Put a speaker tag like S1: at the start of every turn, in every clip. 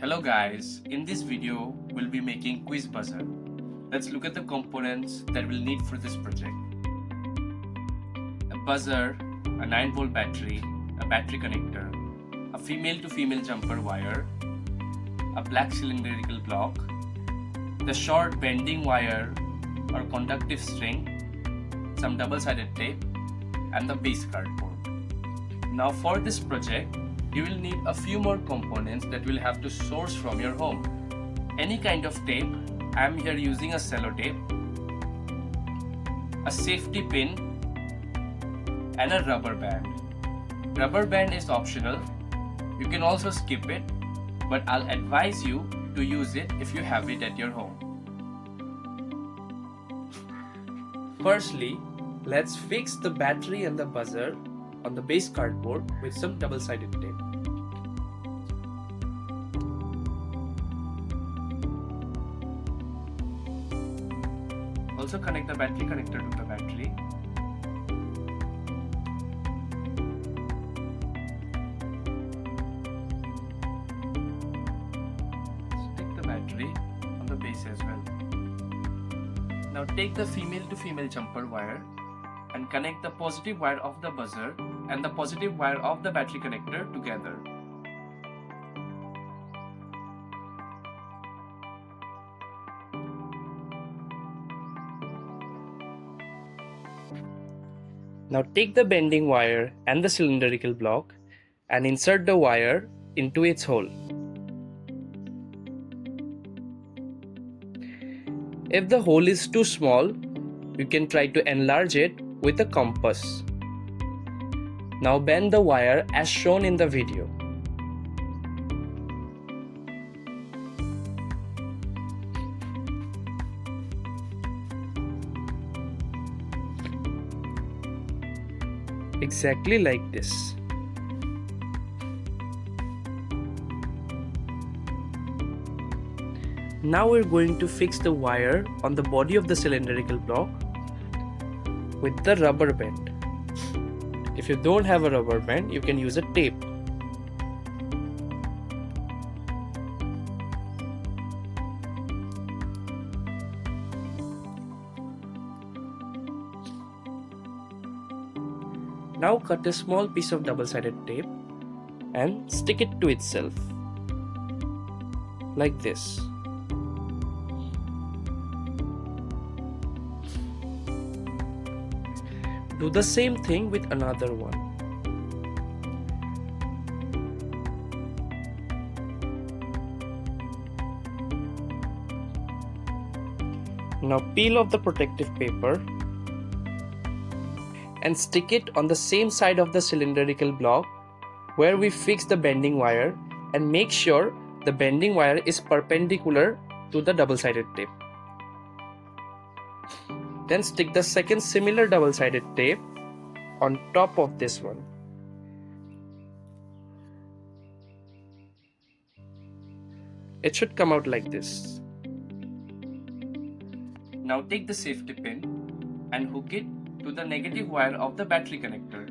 S1: Hello guys, in this video we'll be making quiz buzzer. Let's look at the components that we'll need for this project. A buzzer, a 9-volt battery, a battery connector, a female to female jumper wire, a black cylindrical block, the short bending wire or conductive string, some double-sided tape, and the base cardboard. Now for this project, you will need a few more components that we'll have to source from your home. Any kind of tape. I am here using a sellotape, a safety pin, and a rubber band. Rubber band is optional. You can also skip it, but I'll advise you to use it if you have it at your home. Firstly, let's fix the battery and the buzzer on the base cardboard with some double-sided tape. Also connect the battery connector to the battery. Stick the battery on the base as well. Now take the female to female jumper wire and connect the positive wire of the buzzer and the positive wire of the battery connector together. Now take the bending wire and the cylindrical block and insert the wire into its hole. If the hole is too small, you can try to enlarge it with a compass. Now bend the wire as shown in the video. Exactly like this. Now we're going to fix the wire on the body of the cylindrical block with the rubber band. If you don't have a rubber band, you can use a tape. Now cut a small piece of double-sided tape and stick it to itself, like this. Do the same thing with another one. Now peel off the protective paper and stick it on the same side of the cylindrical block where we fixed the bending wire, and make sure the bending wire is perpendicular to the double-sided tape. Then stick the second similar double-sided tape on top of this one. It should come out like this. Now take the safety pin and hook it to the negative wire of the battery connector.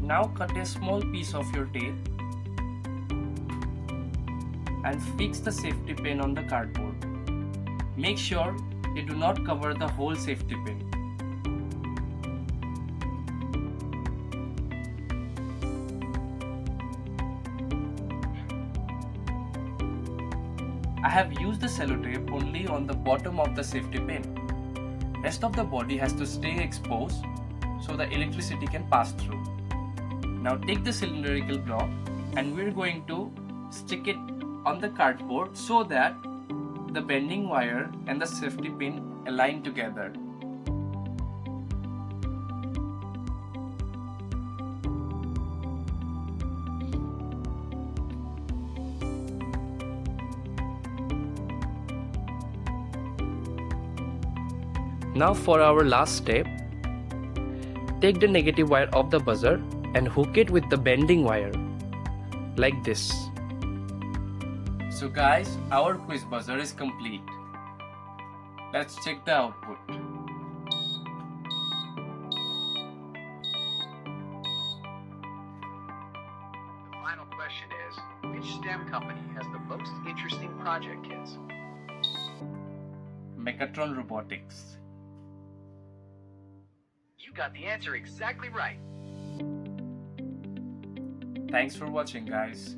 S1: Now cut a small piece of your tape and fix the safety pin on the cardboard. Make sure you do not cover the whole safety pin. I have used the sellotape only on the bottom of the safety pin. Rest of the body has to stay exposed so the electricity can pass through. Now take the cylindrical block and we're going to stick it on the cardboard so that the bending wire and the safety pin align together. Now for our last step, take the negative wire of the buzzer and hook it with the bending wire, like this. So guys, our quiz buzzer is complete. Let's check the output.
S2: Which STEM company has the most interesting project kits?
S1: Mechatron Robotics.
S2: You got the answer exactly right.
S1: Thanks for watching, guys.